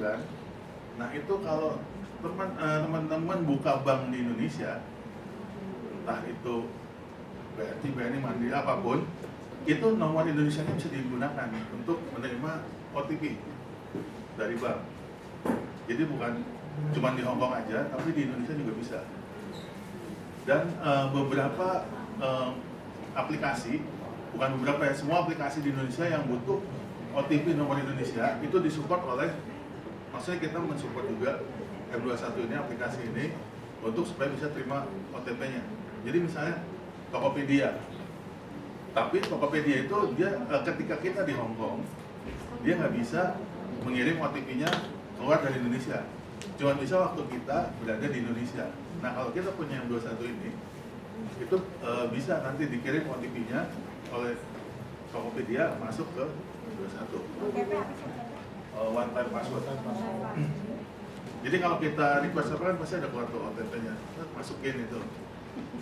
kan. Nah itu kalau teman-teman buka bank di Indonesia, entah itu BRI, BNI, Mandiri, apapun, itu nomor Indonesianya bisa digunakan untuk menerima OTP dari bank. Jadi bukan cuma di Hong Kong aja, tapi di Indonesia juga bisa. Dan beberapa aplikasi, bukan beberapa ya, semua aplikasi di Indonesia yang butuh OTP nomor Indonesia itu disupport oleh, maksudnya kita mensupport juga M21 ini, aplikasi ini untuk supaya bisa terima OTP-nya. Jadi misalnya Tokopedia, tapi Tokopedia itu dia ketika kita di Hong Kong, dia nggak bisa mengirim OTP-nya keluar dari Indonesia. Cuma bisa waktu kita berada di Indonesia. Nah kalau kita punya M21 ini, itu bisa nanti dikirim OTP-nya oleh Tokopedia masuk ke M21. One time password. Jadi kalau kita request apa kan pasti ada keluar tuh OTP-nya, masukin itu.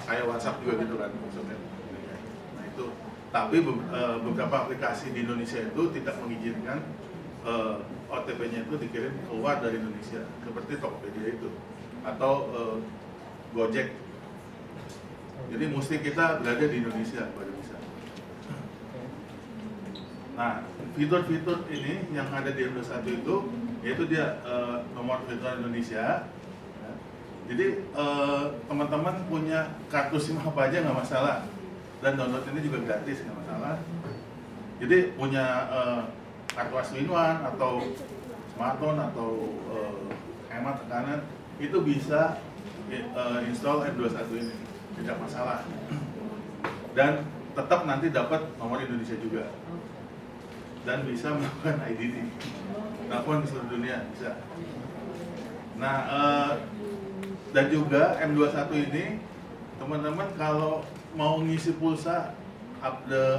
Kayak WhatsApp juga gitu kan maksudnya. Nah itu. Tapi beberapa aplikasi di Indonesia itu tidak mengizinkan OTP-nya itu dikirim keluar dari Indonesia, seperti Tokopedia itu atau Gojek. Jadi mesti kita berada di Indonesia baru bisa. Nah, fitur-fitur ini yang ada di M21 itu, yaitu dia nomor virtual Indonesia. Ya. Jadi teman-teman punya kartu SIM apa aja nggak masalah, dan download ini juga gratis nggak masalah. Jadi punya kartu asli One atau smartphone atau hemat tekanan itu bisa install M21 ini, tidak masalah. Dan tetap nanti dapat nomor Indonesia juga. Dan bisa melakukan IDD, telepon ke seluruh dunia bisa. Nah, dan juga M21 ini, teman-teman kalau mau ngisi pulsa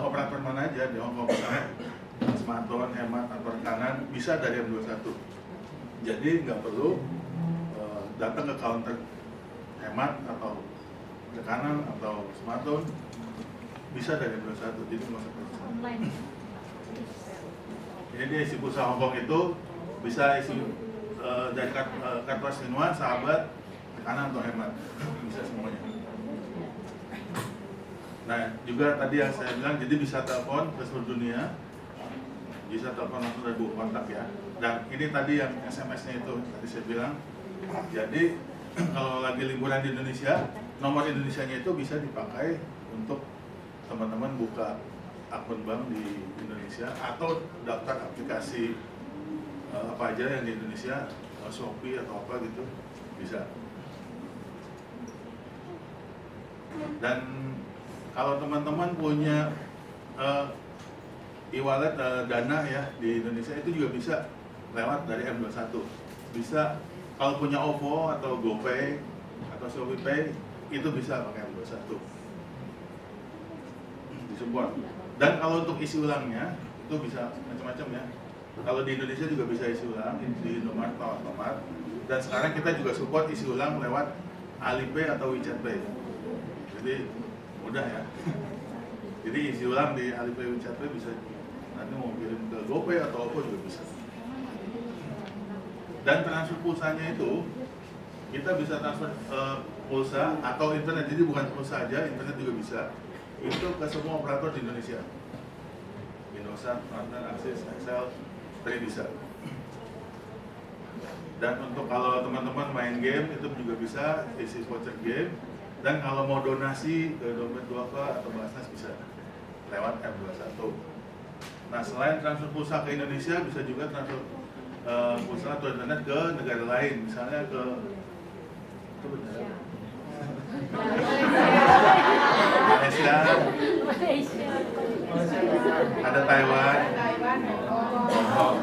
operator mana aja di Hong Kong, smartphone, hemat, atau rekanan, bisa dari M21. Jadi nggak perlu datang ke counter hemat atau rekanan atau smartphone, bisa dari M21. Jadi nggak usah pulsa. Jadi isi pulsa Hongkong itu bisa isi dari kartu Asinuan, sahabat, tekanan atau hemat, bisa semuanya. Nah juga tadi yang saya bilang, jadi bisa telepon ke seluruh dunia, bisa telepon langsung dari buku kontak ya. Dan ini tadi yang SMS-nya itu tadi saya bilang. Jadi kalau lagi liburan di Indonesia, nomor Indonesianya itu bisa dipakai untuk teman-teman buka akun bank di Indonesia atau daftar aplikasi apa aja yang di Indonesia, Shopee atau apa gitu, bisa. Dan kalau teman-teman punya e-wallet Dana ya di Indonesia, itu juga bisa lewat dari M21. Bisa kalau punya OVO atau GoPay atau ShopeePay, itu bisa pakai M21. Disupport. Dan kalau untuk isi ulangnya itu bisa macam-macam ya. Kalau di Indonesia juga bisa isi ulang di Indomaret atau Alfamart. Dan sekarang kita juga support isi ulang lewat Alipay atau WeChat Pay. Jadi mudah ya. Jadi isi ulang di Alipay, WeChat Pay bisa, nanti mau kirim ke GoPay atau apa juga bisa. Dan transfer pulsanya itu kita bisa transfer pulsa atau internet. Jadi bukan pulsa aja, internet juga bisa. Itu ke semua operator di Indonesia, Indosat, Partner, Axis, Excel, tadi bisa. Dan untuk kalau teman-teman main game itu juga bisa, isi voucher game. Dan kalau mau donasi ke dompet duafa atau Basnas bisa lewat M21. Nah selain transfer pulsa ke Indonesia, bisa juga transfer pulsa atau internet ke negara lain, misalnya ke Malaysia, ada Taiwan, Hongkong.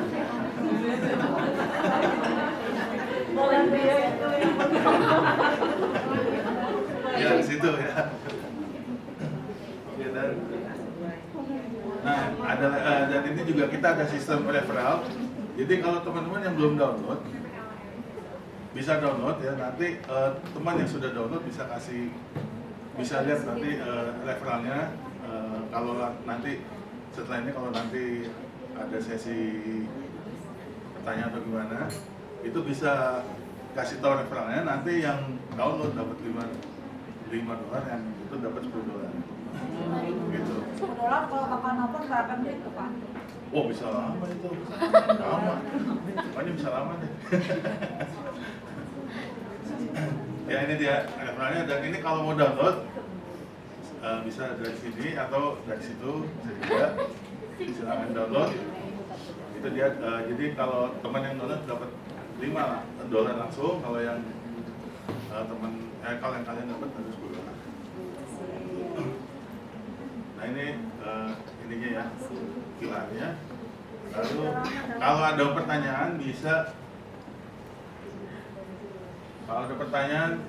Ya di situ ya. Ya dan, nah ada dan ini juga kita ada sistem referral. Jadi kalau teman-teman yang belum download, bisa download ya, nanti teman yang sudah download bisa lihat nanti referralnya. Kalau nanti setelah ini, kalau nanti ada sesi bertanya atau gimana, itu bisa kasih tahu referralnya, nanti yang download dapat $5, yang itu dapat $10. Gitu. $10 kalau bakal nonton berapa menit tuh Pak? Oh bisa lama itu, lama, pokoknya bisa lama deh. Ya ini dia referralnya, dan ini kalau mau download bisa dari sini atau dari situ bisa juga, silakan download. Itu dia, jadi kalau teman yang download dapat $5 langsung, kalau yang kalau yang kalian dapat harus $10. Nah ini ininya ya, pilarnya. Lalu kalau ada pertanyaan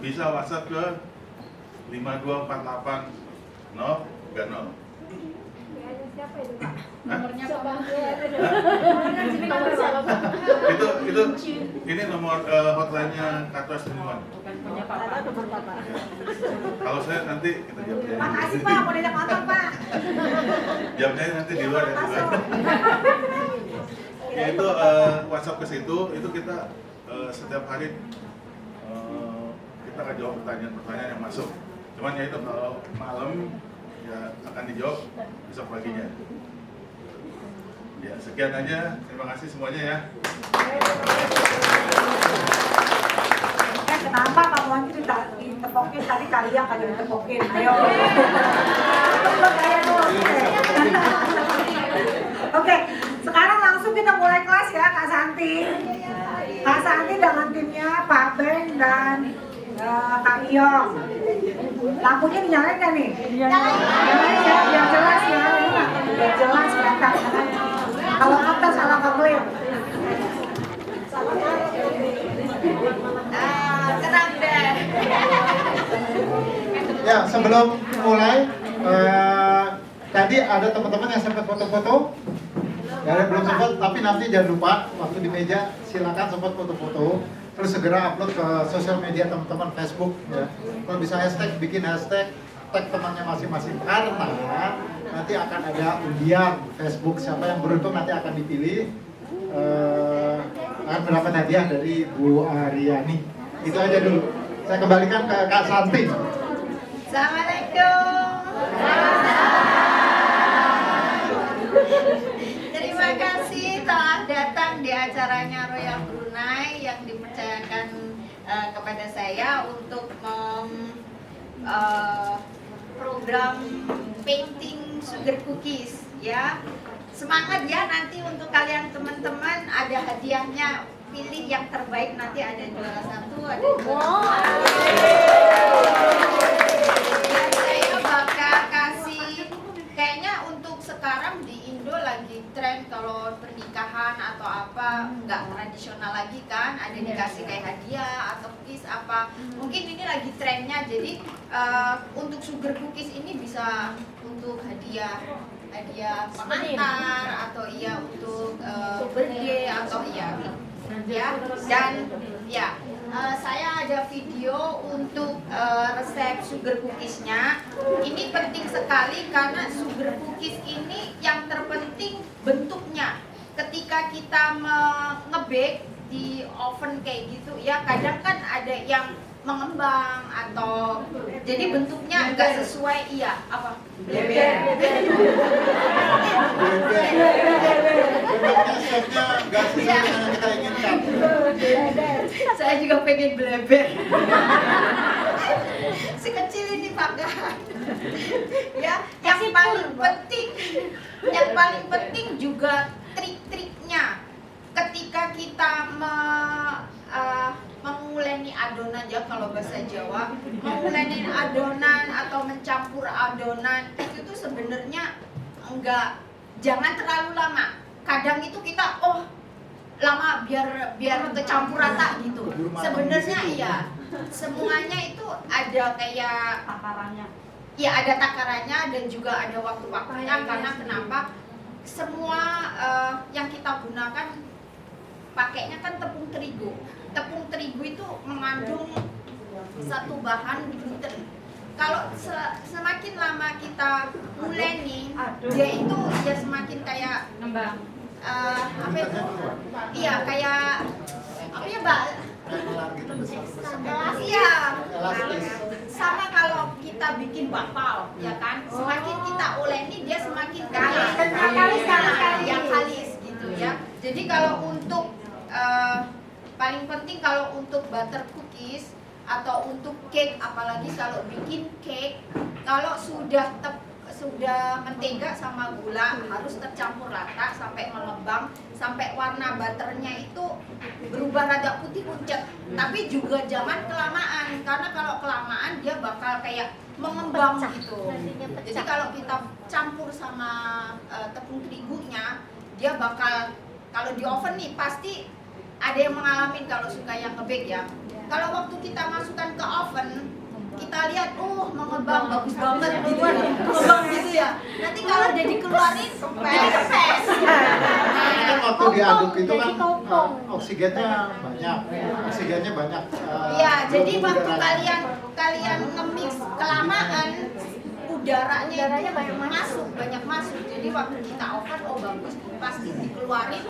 bisa WhatsApp ke 5248030. Siapa itu Pak? Nomornya Siapa? Itu ini nomor hotline-nya Kartu Aslimuan. bukan punya Pak. Nomor Bapak. Ya. Kalau saya nanti kita jawabnya. Makasih Pak, mau diajak nonton Pak. Jawabnya nanti di luar ya. Di luar. Ya itu WhatsApp ke situ, itu kita setiap hari kita akan jawab pertanyaan yang masuk. Cuman ya itu kalau malam ya akan dijawab besok paginya. Ya sekian aja, terima kasih semuanya ya. Kenapa kamu itu ditepokin tadi kalian kagak ditepokin? Ayo. Oke, sekarang langsung kita mulai kelas ya Kak Santi. Kak Santi dengan timnya Pak Ben dan Kak Iyong. Lampunya dinyalain kan nih? Nyalain ya, biar jelas ya. Biar jelas ya Kak. Kalau kata salah ngeklaim. Tenang deh. Ya, sebelum mulai, tadi ada teman-teman yang sempat foto-foto. Ya, belum sempat, tapi nanti jangan lupa waktu di meja silakan sempat foto-foto. Terus segera upload ke sosial media teman-teman Facebook. Ya. Kalau bisa hashtag, bikin hashtag, tag temannya masing-masing, karena nanti akan ada undian Facebook, siapa yang beruntung nanti akan dipilih akan mendapat hadiah dari Bu Aryani. Itu aja dulu. Saya kembalikan ke Kak Santi. Assalamualaikum. Terima kasih telah datang di acaranya Royal Brunei yang dipercayakan kepada saya untuk program painting sugar cookies ya. Semangat ya, nanti untuk kalian teman-teman ada hadiahnya, pilih yang terbaik, nanti ada juara 1, ada juara 2. Dan saya bakal kasih, kayaknya untuk sekarang di Indo lagi tren kalau pernikahan atau apa nggak tradisional lagi kan, ada dikasih kayak hadiah atau cookies apa, mungkin ini lagi trennya. Jadi untuk sugar cookies ini bisa untuk hadiah pengantar atau iya untuk birthday atau iya ya. Dan ya saya ada video untuk resep sugar cookiesnya. Ini penting sekali karena sugar cookies ini yang terpenting bentuknya. Ketika kita nge-bake di oven kayak gitu ya, kadang kan ada yang mengembang atau jadi bentuknya nggak sesuai. Iya apa? Bentuknya shape-nya nggak sesuai dengan yang kita inginkan. Saya juga pengen bleber. Si kecil ini pakai. Ya, yang paling penting juga trik-triknya. Ketika kita menguleni adonan ya, kalau bahasa Jawa, menguleni adonan atau mencampur adonan itu tuh sebenarnya jangan terlalu lama. Kadang itu kita lama biar kecampur rata gitu. Sebenarnya iya, semuanya itu ada kayak Takarannya. ya ada takarannya dan juga ada waktu-waktunya. Karena kenapa? Semua yang kita gunakan pakainya kan tepung terigu. Tepung terigu itu mengandung satu bahan gluten. Kalau semakin lama kita uleni, dia itu ya semakin kayak apa itu? Iya, kayak apa ya, Mbak? Iya. Sama kalau kita bikin bakpao, ya kan? Semakin kita uleni dia semakin kalis. Yang kalis gitu ya. Jadi kalau untuk paling penting kalau untuk butter cookies atau untuk cake, apalagi kalau bikin cake, kalau sudah mentega sama gula harus tercampur rata sampai mengembang, sampai warna butternya itu berubah rada putih pucat. Tapi juga jangan kelamaan, karena kalau kelamaan dia bakal kayak mengembang gitu. Jadi kalau kita campur sama tepung terigunya, dia bakal, kalau di oven nih pasti ada yang mengalami kalau suka yang nge-bake ya. Kalau waktu kita masukkan ke oven, kita lihat, mengembang bagus banget gitu ya, mengembang gitu ya. Nanti kalau udah dikeluarin, kempes. Kan waktu diaduk itu kan oksigennya banyak. Iya, jadi waktu kalian nge-mix kelamaan, udaranya banyak masuk. Jadi waktu kita oven, bagus, pasti dikeluarin.